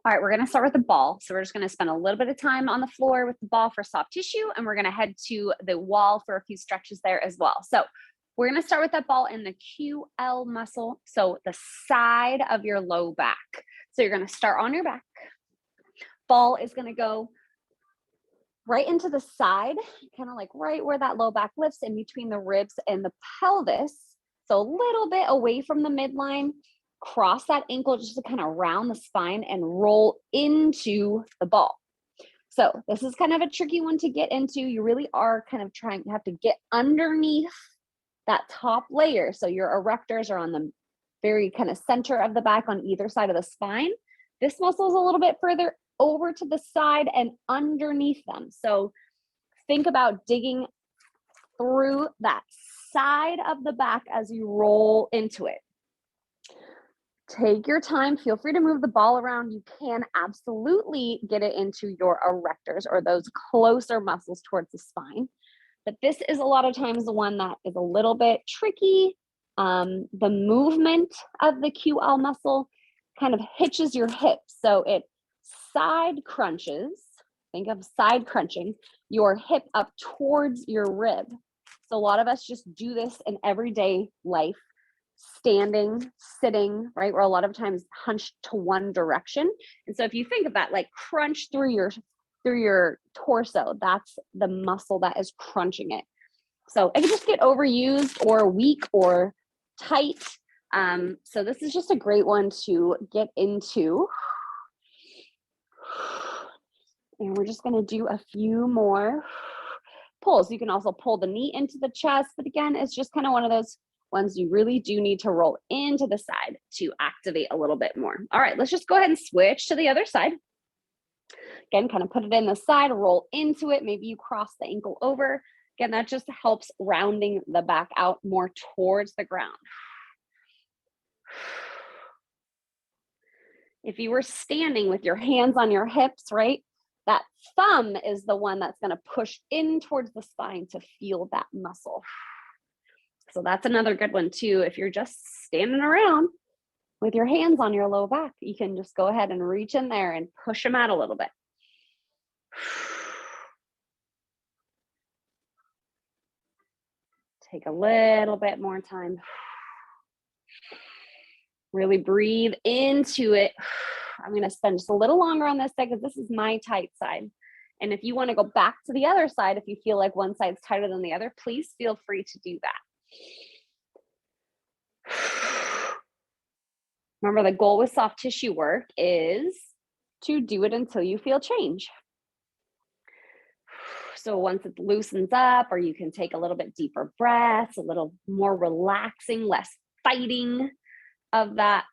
All right, we're going to start with the ball. So we're just going to spend a little bit of time on the floor with the ball for soft tissue, and we're going to head to the wall for a few stretches there as well. So we're going to start with that ball in the QL muscle, so the side of your low back. So you're going to start on your back. Ball is going to go right into the side, kind of like right where that low back lifts in between the ribs and the pelvis. So a little bit away from the midline. Cross that ankle just to kind of round the spine and roll into the ball. So this is kind of a tricky one to get into. You really are kind of trying to have to get underneath that top layer. So your erectors are on the very kind of center of the back on either side of the spine. This muscle is a little bit further over to the side and underneath them. So think about digging through that side of the back as you roll into it. Take your time. Feel free to move the ball around. You can absolutely get it into your erectors or those closer muscles towards the spine. But this is a lot of times the one that is a little bit tricky. The movement of the QL muscle kind of hitches your hips. So it side crunches. Think of side crunching your hip up towards your rib. So a lot of us just do this in everyday life. Standing, sitting, right? We're a lot of times hunched to one direction. And so if you think of that, like crunch through your torso, that's the muscle that is crunching it. So it can just get overused or weak or tight. So this is just a great one to get into. And we're just going to do a few more pulls. You can also pull the knee into the chest, but again, it's just kind of one of those ones you really do need to roll into the side to activate a little bit more. All right, let's just go ahead and switch to the other side. Again, kind of put it in the side, roll into it. Maybe you cross the ankle over. Again, that just helps rounding the back out more towards the ground. If you were standing with your hands on your hips, right, that thumb is the one that's going to push in towards the spine to feel that muscle. So that's another good one too. If you're just standing around with your hands on your low back, you can just go ahead and reach in there and push them out a little bit. Take a little bit more time. Really breathe into it. I'm going to spend just a little longer on this side because this is my tight side. And if you want to go back to the other side, if you feel like one side's tighter than the other, please feel free to do that. Remember, the goal with soft tissue work is to do it until you feel change. So once it loosens up, or you can take a little bit deeper breaths, a little more relaxing, less fighting of that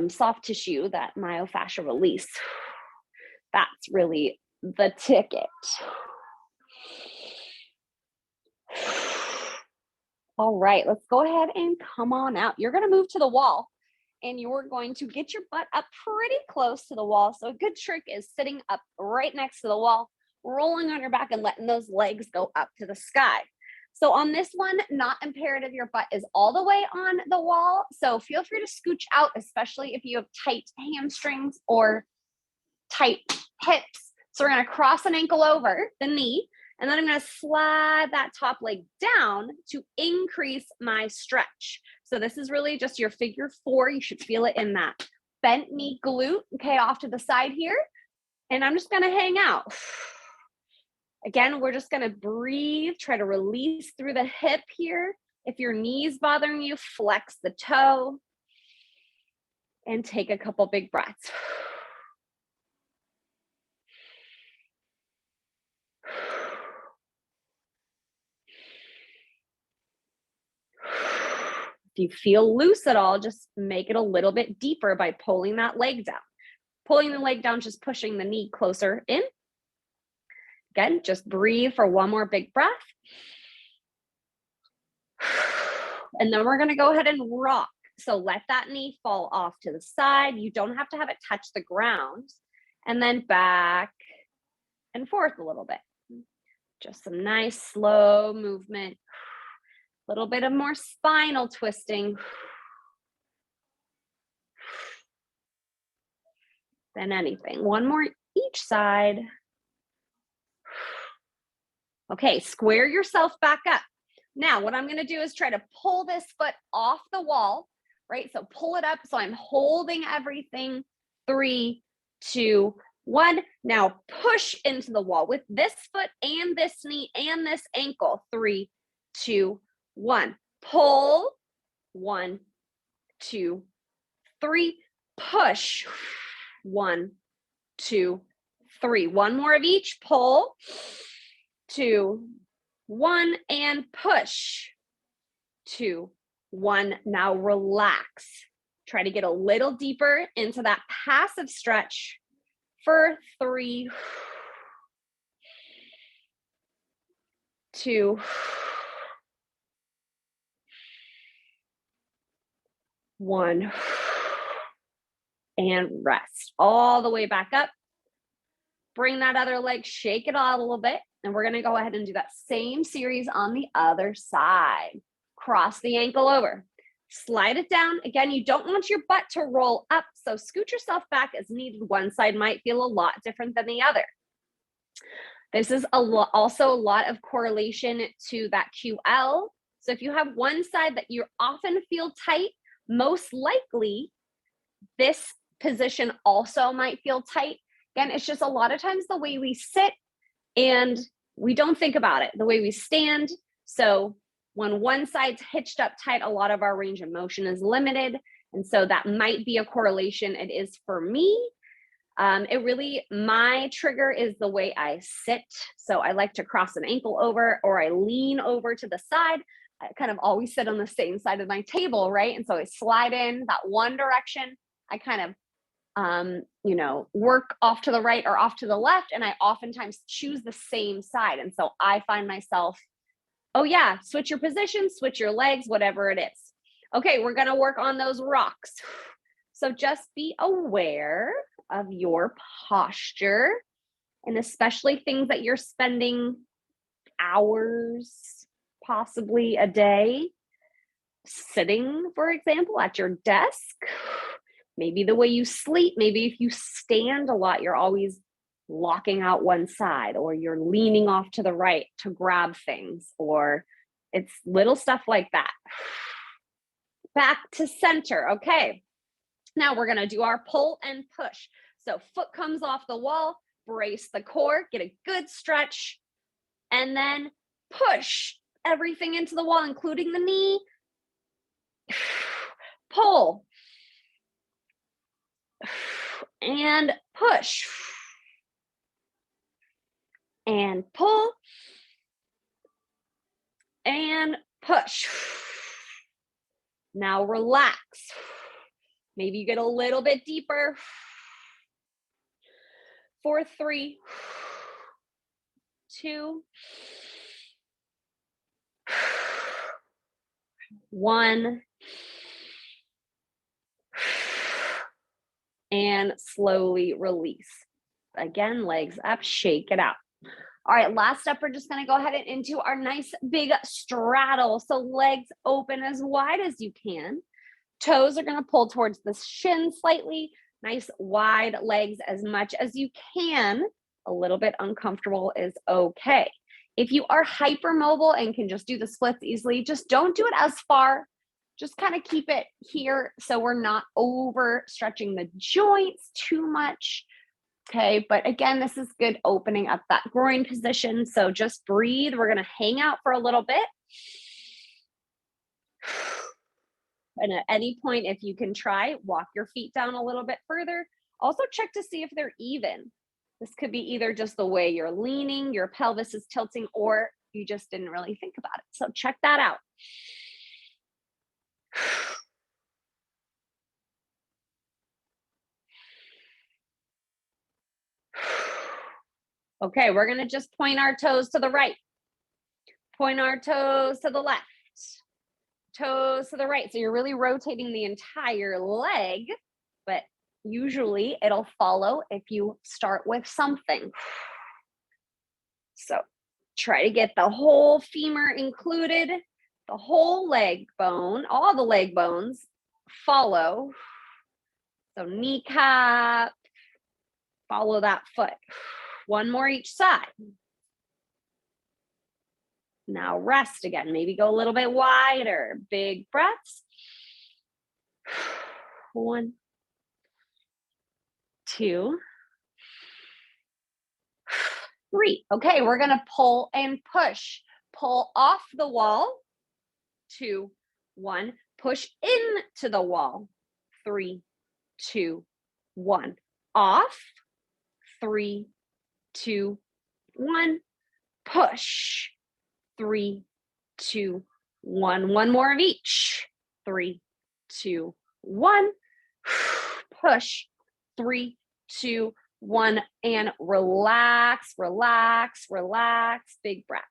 soft tissue, that myofascial release. That's really the ticket. All right, let's go ahead and come on out. You're going to move to the wall and you're going to get your butt up pretty close to the wall. So a good trick is sitting up right next to the wall, rolling on your back and letting those legs go up to the sky. So on this one, not imperative your butt is all the way on the wall. So feel free to scooch out, especially if you have tight hamstrings or tight hips. So we're going to cross an ankle over the knee. And then I'm going to slide that top leg down to increase my stretch. So this is really just your figure four. You should feel it in that bent knee glute. Okay, off to the side here. And I'm just going to hang out. Again, we're just going to breathe. Try to release through the hip here. If your knee's bothering you, flex the toe. And take a couple big breaths. If you feel loose at all, just make it a little bit deeper by pulling that leg down. Pulling the leg down, just pushing the knee closer in. Again, just breathe for one more big breath. And then we're going to go ahead and rock. So let that knee fall off to the side. You don't have to have it touch the ground. And then back and forth a little bit. Just some nice slow movement. A little bit of more spinal twisting. than anything. One more each side. Okay, square yourself back up. Now, what I'm going to do is try to pull this foot off the wall, right? So pull it up. So I'm holding everything. 3, 2, 1. Now push into the wall with this foot and this knee and this ankle. 3, 2, 1. Pull. 1, 2, 3. Push. 1, 2, 3. One more of each. Pull. 2, 1, and push. 2, 1. Now relax. Try to get a little deeper into that passive stretch for 3, 2, 1, and rest. All the way back up. Bring that other leg, shake it out a little bit, and we're gonna go ahead and do that same series on the other side. Cross the ankle over. Slide it down. Again, you don't want your butt to roll up, so scoot yourself back as needed. One side might feel a lot different than the other. This is also a lot of correlation to that QL. So if you have one side that you often feel tight, most likely this position also might feel tight. Again, it's just a lot of times the way we sit and we don't think about it, the way we stand. So when one side's hitched up tight, a lot of our range of motion is limited. And so that might be a correlation. It is for me. My trigger is the way I sit. So I like to cross an ankle over, or I lean over to the side. I kind of always sit on the same side of my table, right? And so I slide in that one direction. I kind of work off to the right or off to the left. And I oftentimes choose the same side. And so I find myself, oh yeah, switch your position, switch your legs, whatever it is. Okay, we're going to work on those rocks. So just be aware of your posture, and especially things that you're spending hours, possibly a day, sitting, for example, at your desk. Maybe the way you sleep, maybe if you stand a lot, you're always locking out one side, or you're leaning off to the right to grab things, or it's little stuff like that. Back to center. Okay. Now we're going to do our pull and push. So foot comes off the wall, brace the core, get a good stretch, and then push everything into the wall, including the knee. Pull. And push. And pull. And push. Now relax. Maybe you get a little bit deeper. For 3, 2, 1. And slowly release. Again, legs up, shake it out. All right, last up, we're just going to go ahead and into our nice big straddle. So legs open as wide as you can. Toes are going to pull towards the shin slightly. Nice wide legs as much as you can. A little bit uncomfortable is okay. If you are hypermobile and can just do the splits easily, just don't do it as far. Just kind of keep it here so we're not over stretching the joints too much. Okay, but again, this is good opening up that groin position. So just breathe. We're going to hang out for a little bit. And at any point, if you can try, walk your feet down a little bit further. Also check to see if they're even. This could be either just the way you're leaning, your pelvis is tilting, or you just didn't really think about it. So check that out. Okay, we're going to just point our toes to the right. Point our toes to the left. Toes to the right. So you're really rotating the entire leg, but usually it'll follow if you start with something. So try to get the whole femur included, the whole leg bone, all the leg bones follow. So kneecap, Follow that foot. One more each side. Now rest again. Maybe go a little bit wider. Big breaths. 1, 2, 3. Okay, we're going to pull and push. Pull off the wall. 2, 1. Push into the wall. 3, 2, 1. Off. 3, 2, 1. Push. 3, 2, 1. One more of each. 3, 2, 1. Push. 3, 2, 1. And relax, relax, relax. Big breaths.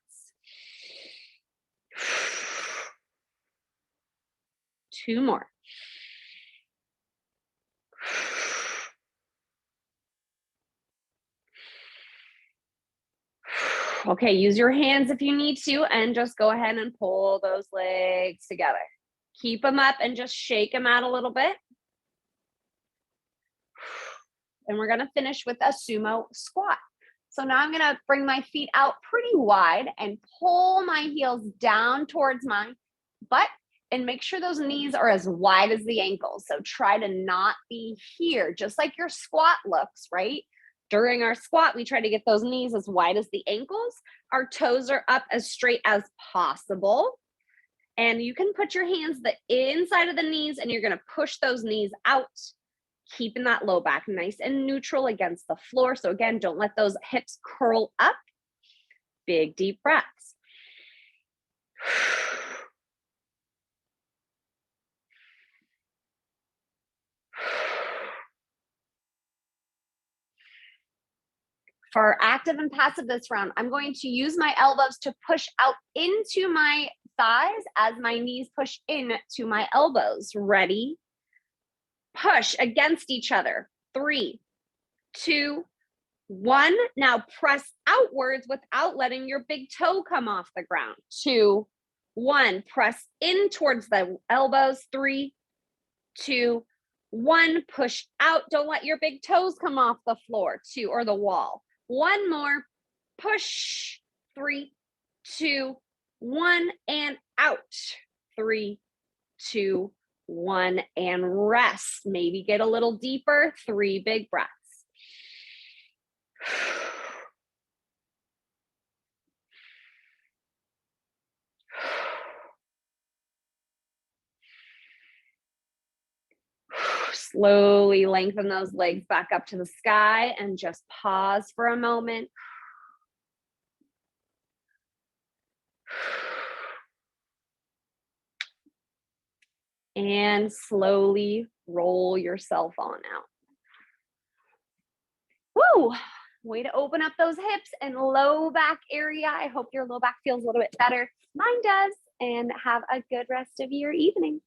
2 more. Okay, use your hands if you need to, and just go ahead and pull those legs together. Keep them up and just shake them out a little bit. And we're going to finish with a sumo squat. So now I'm going to bring my feet out pretty wide and pull my heels down towards my butt and make sure those knees are as wide as the ankles. So try to not be here, just like your squat looks, right? During our squat, we try to get those knees as wide as the ankles. Our toes are up as straight as possible. And you can put your hands the inside of the knees and you're going to push those knees out, keeping that low back nice and neutral against the floor. So again, don't let those hips curl up. Big deep breaths. For our active and passive this round, I'm going to use my elbows to push out into my thighs as my knees push in to my elbows. Ready? Push against each other. 3, 2, 1. Now press outwards without letting your big toe come off the ground. 2, 1. Press in towards the elbows. 3, 2, 1. Push out. Don't let your big toes come off the floor, or the wall. 1 more. Push. 3, 2, 1. And out. 3, 2, 1. And rest. Maybe get a little deeper. 3 big breaths. Slowly lengthen those legs back up to the sky and just pause for a moment. And slowly roll yourself on out. Woo! Way to open up those hips and low back area. I hope your low back feels a little bit better. Mine does. And have a good rest of your evening.